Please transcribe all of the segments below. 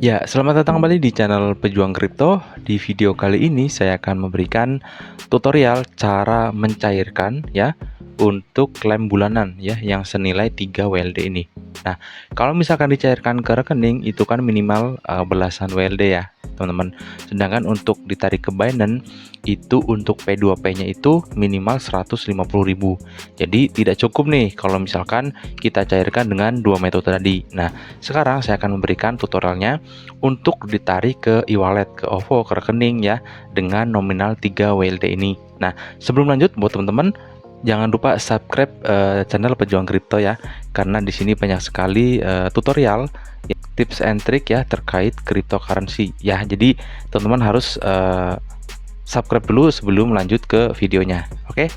Ya, selamat datang kembali di channel Pejuang Kripto. Di video kali ini saya akan memberikan tutorial cara mencairkan ya untuk klaim bulanan ya yang senilai 3 WLD ini. Nah, kalau misalkan dicairkan ke rekening itu kan minimal belasan WLD ya, teman-teman. Sedangkan untuk ditarik ke Binance itu untuk P2P-nya itu minimal 150.000. Jadi tidak cukup nih kalau misalkan kita cairkan dengan dua metode tadi. Nah, sekarang saya akan memberikan tutorialnya untuk ditarik ke e-wallet, ke OVO, ke rekening ya dengan nominal 3 WLD ini. Nah, sebelum lanjut buat teman-teman jangan lupa subscribe channel Pejuang Kripto ya, karena di sini banyak sekali tutorial, tips and trick ya terkait cryptocurrency ya. Jadi teman-teman harus subscribe dulu sebelum lanjut ke videonya. Oke?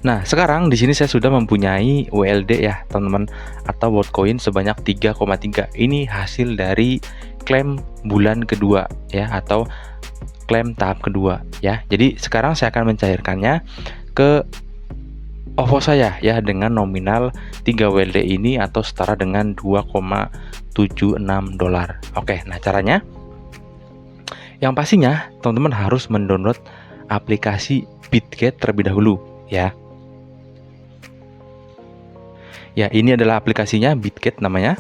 Nah, sekarang di sini saya sudah mempunyai WLD ya, teman-teman, atau Worldcoin sebanyak 3,3. Ini hasil dari klaim bulan kedua ya, atau klaim tahap kedua ya. Jadi sekarang saya akan mencairkannya ke OVO saya ya dengan nominal 3 WLD ini atau setara dengan 2,76 dolar. Oke, nah caranya yang pastinya teman-teman harus mendownload aplikasi Bitget terlebih dahulu ya. Ya, ini adalah aplikasinya, Bitget namanya.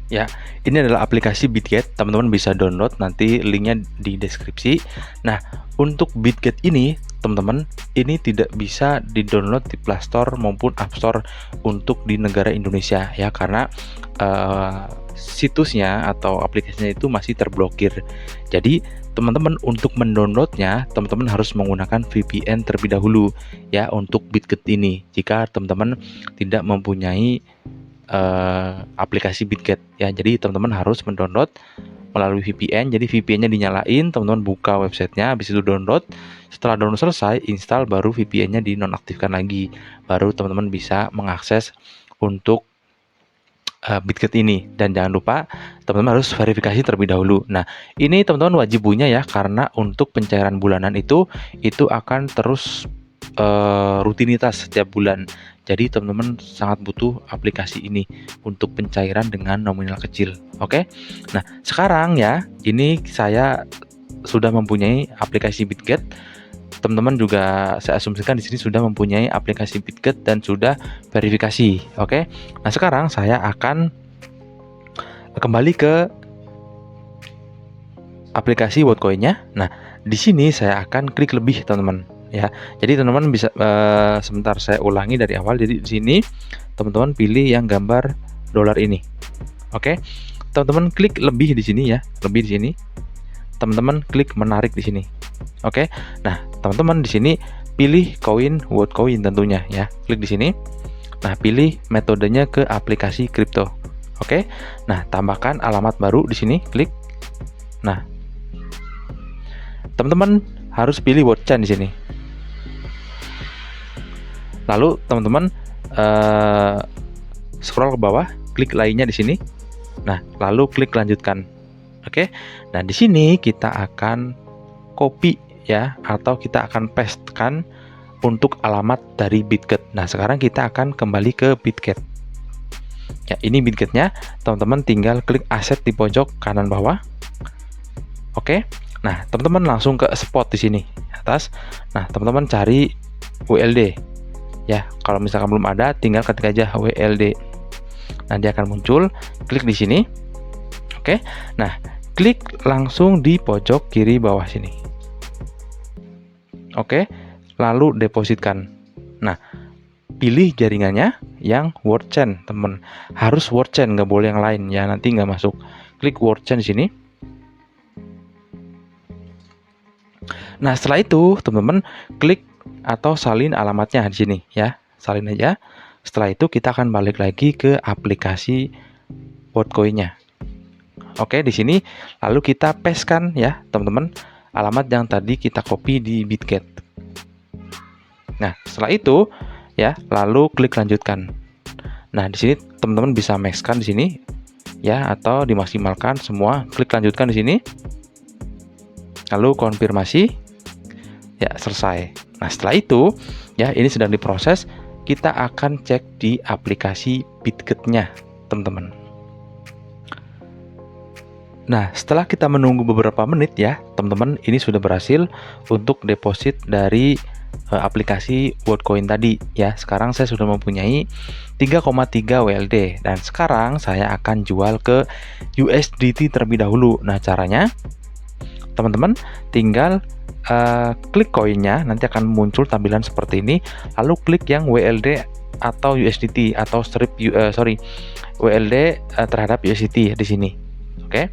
Ya, ini adalah aplikasi Bitget, teman-teman bisa download, nanti linknya di deskripsi. Nah, untuk Bitget ini, teman-teman, ini tidak bisa di-download di Play Store maupun App Store untuk di negara Indonesia ya, karena situsnya atau aplikasinya itu masih terblokir. Jadi teman-teman untuk mendownloadnya, teman-teman harus menggunakan VPN terlebih dahulu ya untuk Bitget ini. Jika teman-teman tidak mempunyai aplikasi Bitget ya, jadi teman-teman harus mendownload melalui VPN. Jadi VPN-nya dinyalain, teman-teman buka websitenya, habis itu download. Setelah download selesai, install, baru VPN-nya dinonaktifkan lagi. Baru teman-teman bisa mengakses untuk Bitget ini. Dan jangan lupa teman-teman harus verifikasi terlebih dahulu. Nah, ini teman-teman wajib punya ya, karena untuk pencairan bulanan itu akan terus rutinitas setiap bulan. Jadi teman-teman sangat butuh aplikasi ini untuk pencairan dengan nominal kecil. Oke. Nah, sekarang ya, ini saya sudah mempunyai aplikasi Bitget. Teman-teman juga saya asumsikan di sini sudah mempunyai aplikasi Bitget dan sudah verifikasi. Oke. Nah, sekarang saya akan kembali ke aplikasi Worldcoin-nya. Nah, di sini saya akan klik lebih, teman-teman. Ya, jadi teman-teman bisa sebentar saya ulangi dari awal. Jadi di sini teman-teman pilih yang gambar dolar ini. Oke. Teman-teman klik lebih di sini ya, lebih di sini. Teman-teman klik menarik di sini. Oke. Nah, teman-teman di sini pilih koin Worldcoin tentunya ya. Klik di sini. Nah, pilih metodenya ke aplikasi kripto. Oke. Nah, tambahkan alamat baru di sini, klik. Nah, teman-teman harus pilih WordChain di sini. Lalu teman-teman scroll ke bawah, klik lainnya di sini. Nah, lalu klik lanjutkan. Oke. Nah, di sini kita akan copy ya, atau kita akan pastekan untuk alamat dari Bitget. Nah, sekarang kita akan kembali ke Bitget. Ya, ini Bitgetnya. Teman-teman tinggal klik aset di pojok kanan bawah. Oke. Nah, teman-teman langsung ke spot di sini atas. Nah, teman-teman cari WLD. Ya, kalau misalkan belum ada, tinggal ketik aja WLD. Nah, dia akan muncul. Klik di sini. Oke. Nah, klik langsung di pojok kiri bawah sini. Oke. Lalu depositkan. Nah, pilih jaringannya yang WordChain, teman. Harus WordChain, nggak boleh yang lain ya, nanti nggak masuk. Klik WordChain di sini. Nah, setelah itu teman-teman klik atau salin alamatnya di sini ya, salin aja. Setelah itu kita akan balik lagi ke aplikasi Worldcoin-nya. Oke, di sini lalu kita pastekan ya, teman-teman, alamat yang tadi kita copy di Bitget. Nah, setelah itu ya, lalu klik lanjutkan. Nah, di sini teman-teman bisa maxkan di sini ya, atau dimaksimalkan semua. Klik lanjutkan di sini. Lalu konfirmasi. Ya, selesai. Nah, setelah itu ya, ini sedang diproses. Kita akan cek di aplikasi Bitget-nya, teman-teman. Nah, setelah kita menunggu beberapa menit ya, teman-teman, ini sudah berhasil untuk deposit dari aplikasi Worldcoin tadi ya. Sekarang saya sudah mempunyai 3,3 WLD dan sekarang saya akan jual ke USDT terlebih dahulu. Nah, caranya teman-teman tinggal klik koinnya, nanti akan muncul tampilan seperti ini, lalu klik yang WLD atau USDT atau WLD terhadap USDT di sini. Oke.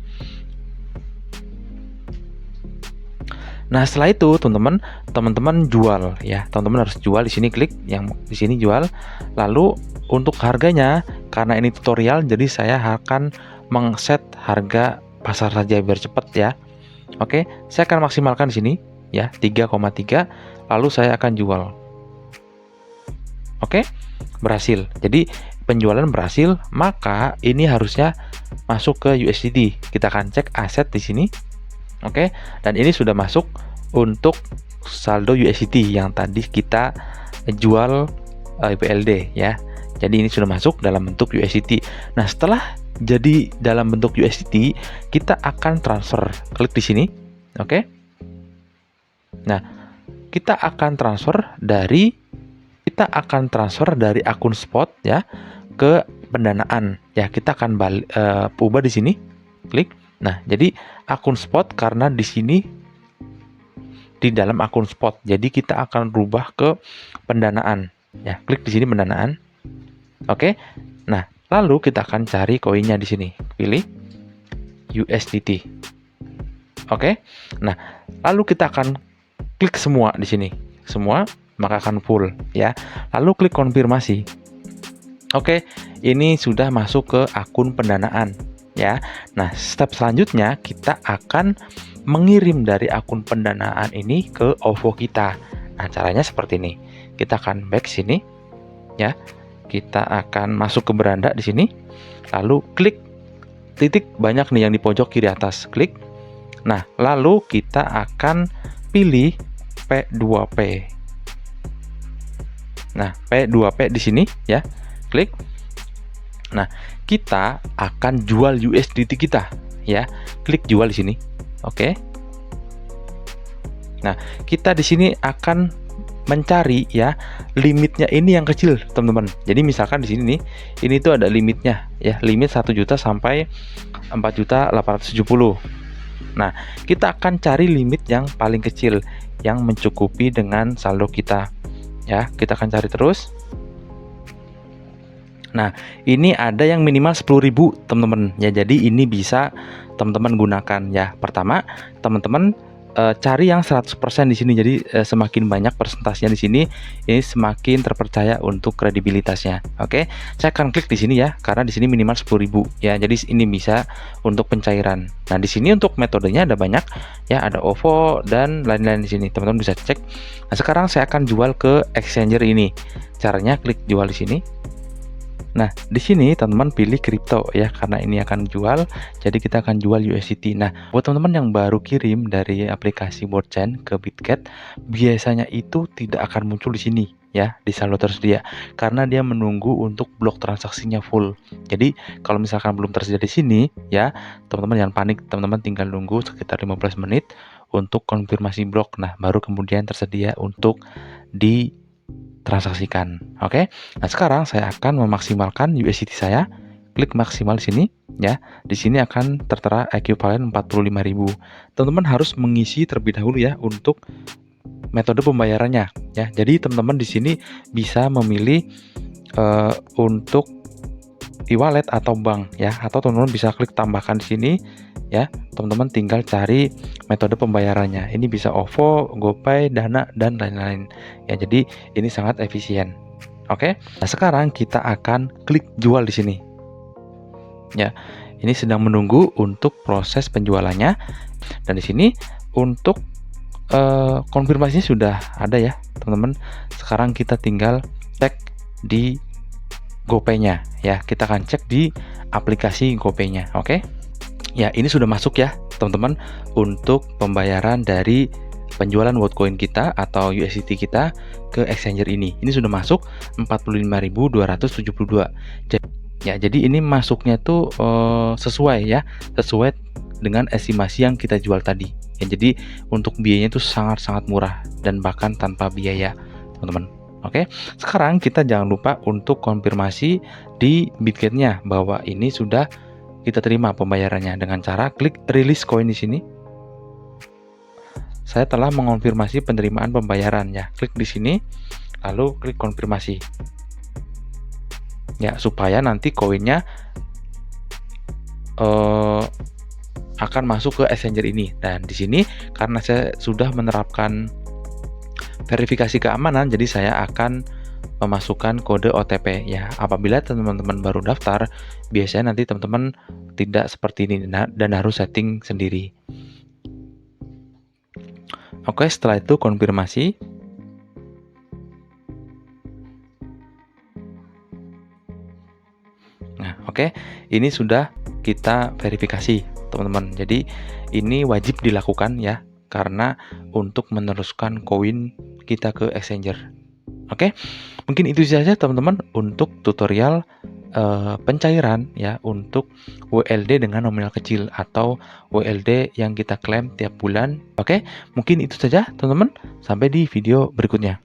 Nah, setelah itu teman-teman jual ya. Teman-teman harus jual di sini, klik yang di sini jual. Lalu untuk harganya, karena ini tutorial jadi saya akan mengset harga pasar saja biar cepat ya. Oke, saya akan maksimalkan di sini ya 3,3, lalu saya akan jual. Oke, berhasil. Jadi penjualan berhasil, maka ini harusnya masuk ke USDT. Kita akan cek aset di sini. Oke, dan ini sudah masuk untuk saldo USDT yang tadi kita jual WLD ya. Jadi ini sudah masuk dalam bentuk USDT. Nah, setelah jadi dalam bentuk USDT, kita akan transfer. Klik di sini. Oke. Nah, kita akan transfer dari akun spot ya ke pendanaan. Ya, kita akan ubah di sini. Klik. Nah, jadi akun spot karena di sini di dalam akun spot. Jadi kita akan rubah ke pendanaan. Ya, klik di sini pendanaan. Oke. Nah, lalu kita akan cari koinnya di sini. Pilih USDT. Oke. Nah, lalu kita akan klik semua di sini. Semua, maka akan full ya. Lalu klik konfirmasi. Oke, ini sudah masuk ke akun pendanaan. Ya, nah step selanjutnya kita akan mengirim dari akun pendanaan ini ke OVO kita. Nah, caranya seperti ini. Kita akan back sini, ya. Kita akan masuk ke beranda di sini, lalu klik titik banyak nih yang di pojok kiri atas, klik. Nah, lalu kita akan pilih P2P. Nah, P2P di sini, ya, klik. Nah, kita akan jual USDT kita ya. Klik jual di sini. Oke. Nah, kita di sini akan mencari ya limitnya ini yang kecil, teman-teman. Jadi misalkan di sini nih, ini tuh ada limitnya ya, limit 1 juta sampai 4.870. Nah, kita akan cari limit yang paling kecil yang mencukupi dengan saldo kita. Ya, kita akan cari terus. Nah, ini ada yang minimal 10.000 teman-teman ya. Jadi ini bisa teman-teman gunakan ya. Pertama, teman-teman cari yang 100% di sini. Jadi semakin banyak persentasenya di sini, ini semakin terpercaya untuk kredibilitasnya. Oke. Saya akan klik di sini ya, karena di sini minimal 10.000 ya. Jadi ini bisa untuk pencairan. Nah, di sini untuk metodenya ada banyak ya, ada OVO dan lain-lain di sini. Teman-teman bisa cek. Nah, sekarang saya akan jual ke exchanger ini. Caranya klik jual di sini. Nah, di sini teman-teman pilih kripto ya, karena ini akan jual, jadi kita akan jual USDT. Nah, buat teman-teman yang baru kirim dari aplikasi Boardchain ke Bitget, biasanya itu tidak akan muncul di sini ya, di saldo tersedia, karena dia menunggu untuk blok transaksinya full. Jadi, kalau misalkan belum tersedia di sini ya, teman-teman jangan panik, teman-teman tinggal nunggu sekitar 15 menit untuk konfirmasi blok. Nah, baru kemudian tersedia untuk transaksikan. Oke. Nah, sekarang saya akan memaksimalkan USDT saya. Klik maksimal di sini ya. Di sini akan tertera ekuivalen 45.000. Teman-teman harus mengisi terlebih dahulu ya untuk metode pembayarannya ya. Jadi teman-teman di sini bisa memilih untuk e-wallet atau bank ya, atau teman-teman bisa klik tambahkan di sini ya. Teman-teman tinggal cari metode pembayarannya. Ini bisa OVO, GoPay, Dana dan lain-lain ya. Jadi ini sangat efisien. Oke. Nah, sekarang kita akan klik jual di sini. Ya. Ini sedang menunggu untuk proses penjualannya. Dan di sini untuk konfirmasinya sudah ada ya, teman-teman. Sekarang kita tinggal cek di GoPay-nya ya. Kita akan cek di aplikasi GoPay-nya. Oke. Ya, ini sudah masuk ya, teman-teman, untuk pembayaran dari penjualan Worldcoin kita atau USDT kita ke exchanger ini. Ini sudah masuk 45.272. Ya, jadi ini masuknya tuh sesuai ya, sesuai dengan estimasi yang kita jual tadi. Ya, jadi untuk biayanya itu sangat-sangat murah dan bahkan tanpa biaya, teman-teman. Oke, sekarang kita jangan lupa untuk konfirmasi di Bitget-nya bahwa ini sudah kita terima pembayarannya dengan cara klik release coin di sini. Saya telah mengonfirmasi penerimaan pembayaran ya. Klik di sini, lalu klik konfirmasi. Ya, supaya nanti koinnya akan masuk ke exchanger ini. Dan di sini karena saya sudah menerapkan verifikasi keamanan, jadi saya akan memasukkan kode OTP ya. Apabila teman-teman baru daftar, biasanya nanti teman-teman tidak seperti ini dan harus setting sendiri. Oke, setelah itu konfirmasi. Nah, oke, ini sudah kita verifikasi, teman-teman. Jadi ini wajib dilakukan ya, karena untuk meneruskan koin kita ke exchanger. Oke, mungkin itu saja teman-teman untuk tutorial pencairan ya untuk WLD dengan nominal kecil atau WLD yang kita klaim tiap bulan. Oke, mungkin itu saja teman-teman. Sampai di video berikutnya.